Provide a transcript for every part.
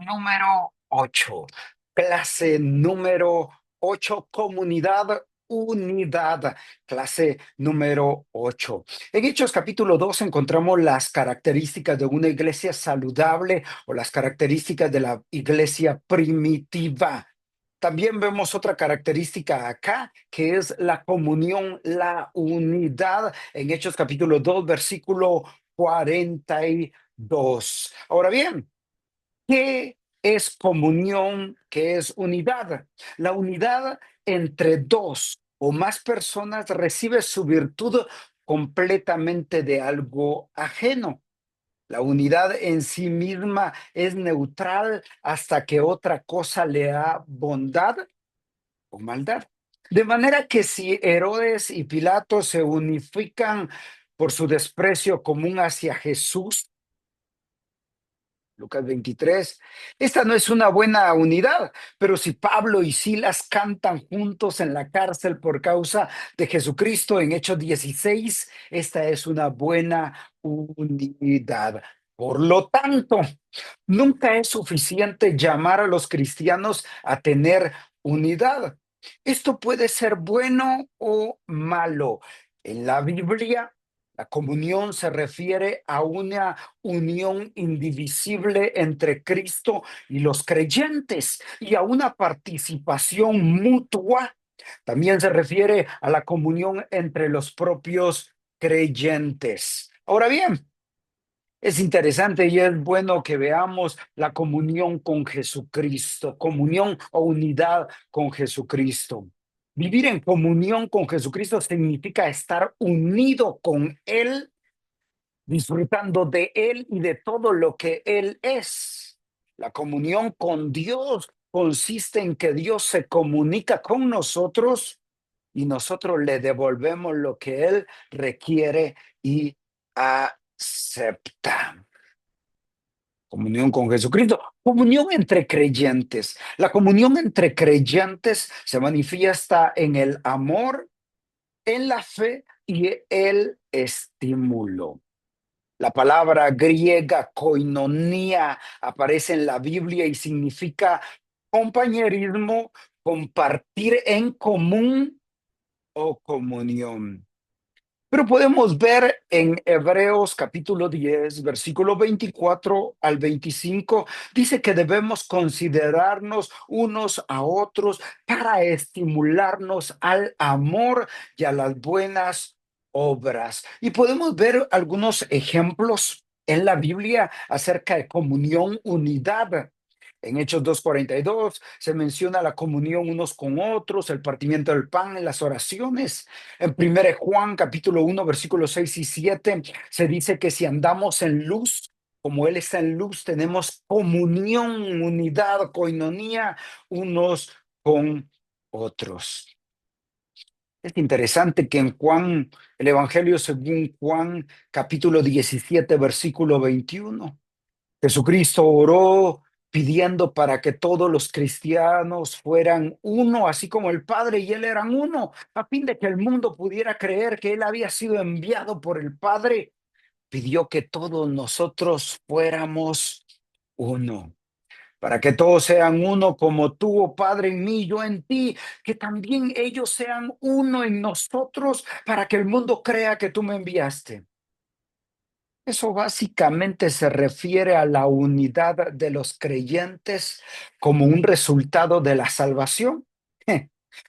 Número 8, clase número 8, comunidad, unidad, clase número 8. En Hechos capítulo 2 encontramos las características de una iglesia saludable o las características de la iglesia primitiva. También vemos otra característica acá, que es la comunión, la unidad, en Hechos capítulo 2, versículo 42. Ahora bien, ¿qué es comunión? ¿Qué es unidad? La unidad entre dos o más personas recibe su virtud completamente de algo ajeno. La unidad en sí misma es neutral hasta que otra cosa le da bondad o maldad. De manera que si Herodes y Pilato se unifican por su desprecio común hacia Jesús, Lucas 23. Esta no es una buena unidad, pero si Pablo y Silas cantan juntos en la cárcel por causa de Jesucristo en Hechos 16, esta es una buena unidad. Por lo tanto, nunca es suficiente llamar a los cristianos a tener unidad. Esto puede ser bueno o malo. En la Biblia, la comunión se refiere a una unión indivisible entre Cristo y los creyentes y a una participación mutua. También se refiere a la comunión entre los propios creyentes. Ahora bien, es interesante y es bueno que veamos la comunión con Jesucristo, comunión o unidad con Jesucristo. Vivir en comunión con Jesucristo significa estar unido con Él, disfrutando de Él y de todo lo que Él es. La comunión con Dios consiste en que Dios se comunica con nosotros y nosotros le devolvemos lo que Él requiere y acepta. Comunión con Jesucristo, comunión entre creyentes. La comunión entre creyentes se manifiesta en el amor, en la fe y el estímulo. La palabra griega koinonia aparece en la Biblia y significa compañerismo, compartir en común o comunión. Pero podemos ver en Hebreos capítulo 10, versículo 24 al 25, dice que debemos considerarnos unos a otros para estimularnos al amor y a las buenas obras. Y podemos ver algunos ejemplos en la Biblia acerca de comunión, unidad. En Hechos 2:42 se menciona la comunión unos con otros, el partimiento del pan en las oraciones. En 1 Juan capítulo 1 versículos 6 y 7 se dice que si andamos en luz, como Él está en luz, tenemos comunión, unidad, coinonía unos con otros. Es interesante que en Juan, el Evangelio según Juan capítulo 17 versículo 21, Jesucristo oró pidiendo para que todos los cristianos fueran uno, así como el Padre y Él eran uno, a fin de que el mundo pudiera creer que Él había sido enviado por el Padre. Pidió que todos nosotros fuéramos uno, para que todos sean uno como tú, oh Padre, en mí, yo en ti, que también ellos sean uno en nosotros, para que el mundo crea que tú me enviaste. Eso básicamente se refiere a la unidad de los creyentes como un resultado de la salvación.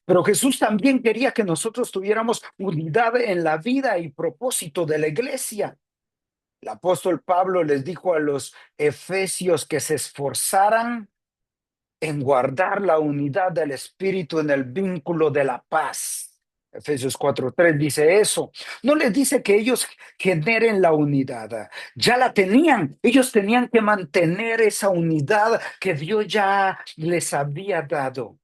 Pero Jesús también quería que nosotros tuviéramos unidad en la vida y propósito de la iglesia. El apóstol Pablo les dijo a los efesios que se esforzaran en guardar la unidad del Espíritu en el vínculo de la paz. Efesios 4:3 dice eso. No les dice que ellos generen la unidad. Ya la tenían. Ellos tenían que mantener esa unidad que Dios ya les había dado.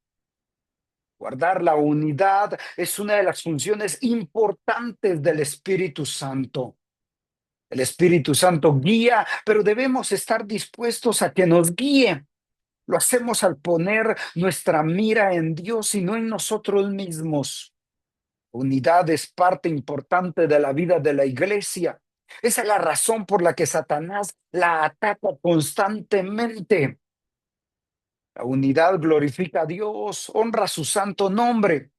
Guardar la unidad es una de las funciones importantes del Espíritu Santo. El Espíritu Santo guía, pero debemos estar dispuestos a que nos guíe. Lo hacemos al poner nuestra mira en Dios y no en nosotros mismos. Unidad es parte importante de la vida de la iglesia. Esa es la razón por la que Satanás la ataca constantemente. La unidad glorifica a Dios, honra su santo nombre.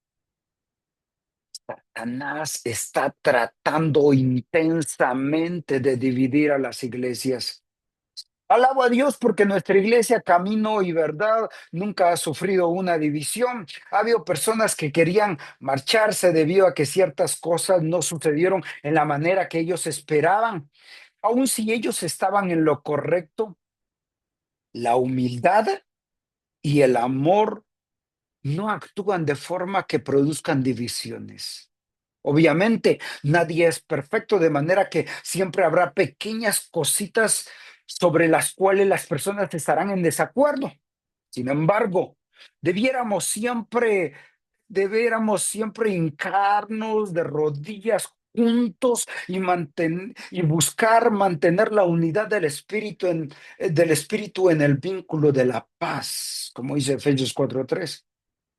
Satanás está tratando intensamente de dividir a las iglesias. Alabo a Dios porque nuestra iglesia, Camino y Verdad, nunca ha sufrido una división. Ha habido personas que querían marcharse debido a que ciertas cosas no sucedieron en la manera que ellos esperaban. Aun si ellos estaban en lo correcto, la humildad y el amor no actúan de forma que produzcan divisiones. Obviamente, nadie es perfecto, de manera que siempre habrá pequeñas cositas sobre las cuales las personas estarán en desacuerdo. Sin embargo, debiéramos siempre, debiéramos siempre hincarnos de rodillas juntos y buscar mantener la unidad del espíritu en el vínculo de la paz, como dice Efesios 4:3.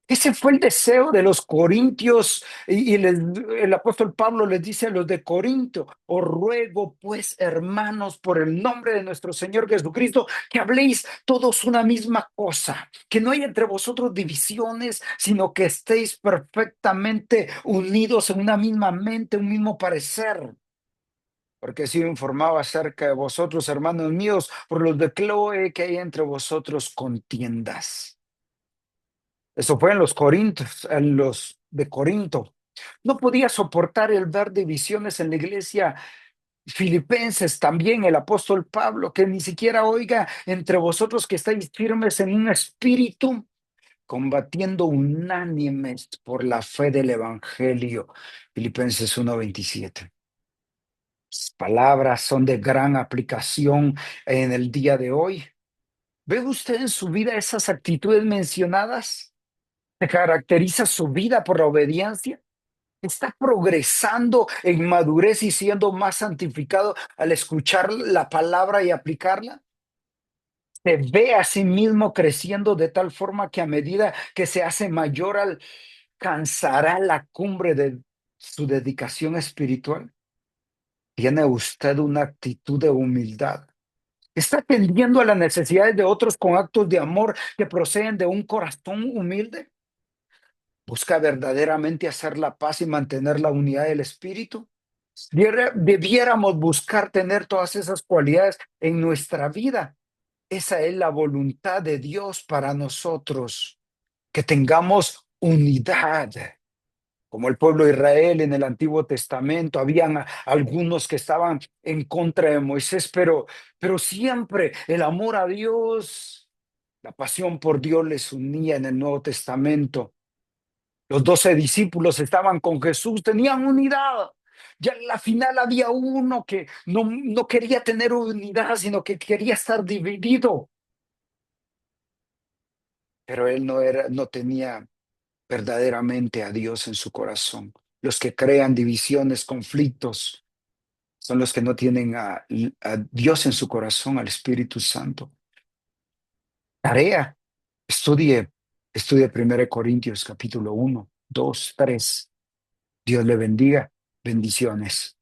Ese fue el deseo de los corintios el apóstol Pablo les dice a los de Corinto: os ruego pues, hermanos, por el nombre de nuestro Señor Jesucristo, que habléis todos una misma cosa, que no haya entre vosotros divisiones, sino que estéis perfectamente unidos en una misma mente, un mismo parecer. Porque he sido informado acerca de vosotros, hermanos míos, por los de Cloe, que hay entre vosotros contiendas. Eso fue en los Corintios, en los de Corinto. No podía soportar el ver divisiones en la iglesia filipenses, también el apóstol Pablo, que ni siquiera oiga entre vosotros que estáis firmes en un espíritu, combatiendo unánimes por la fe del evangelio. Filipenses 1:27. Las palabras son de gran aplicación en el día de hoy. ¿Ve usted en su vida esas actitudes mencionadas? ¿Se caracteriza su vida por la obediencia? ¿Está progresando en madurez y siendo más santificado al escuchar la palabra y aplicarla? ¿Se ve a sí mismo creciendo de tal forma que a medida que se hace mayor alcanzará la cumbre de su dedicación espiritual? ¿Tiene usted una actitud de humildad? ¿Está atendiendo a las necesidades de otros con actos de amor que proceden de un corazón humilde? ¿Busca verdaderamente hacer la paz y mantener la unidad del espíritu? Debiéramos buscar tener todas esas cualidades en nuestra vida. Esa es la voluntad de Dios para nosotros, que tengamos unidad. Como el pueblo de Israel en el Antiguo Testamento, habían algunos que estaban en contra de Moisés, pero siempre el amor a Dios, la pasión por Dios les unía en el Nuevo Testamento. Los 12 discípulos estaban con Jesús, tenían unidad. Ya en la final había uno que no quería tener unidad, sino que quería estar dividido. Pero él no tenía verdaderamente a Dios en su corazón. Los que crean divisiones, conflictos, son los que no tienen a Dios en su corazón, al Espíritu Santo. Tarea, estudie, estudie 1 Corintios capítulo 1, 2, 3. Dios le bendiga. Bendiciones.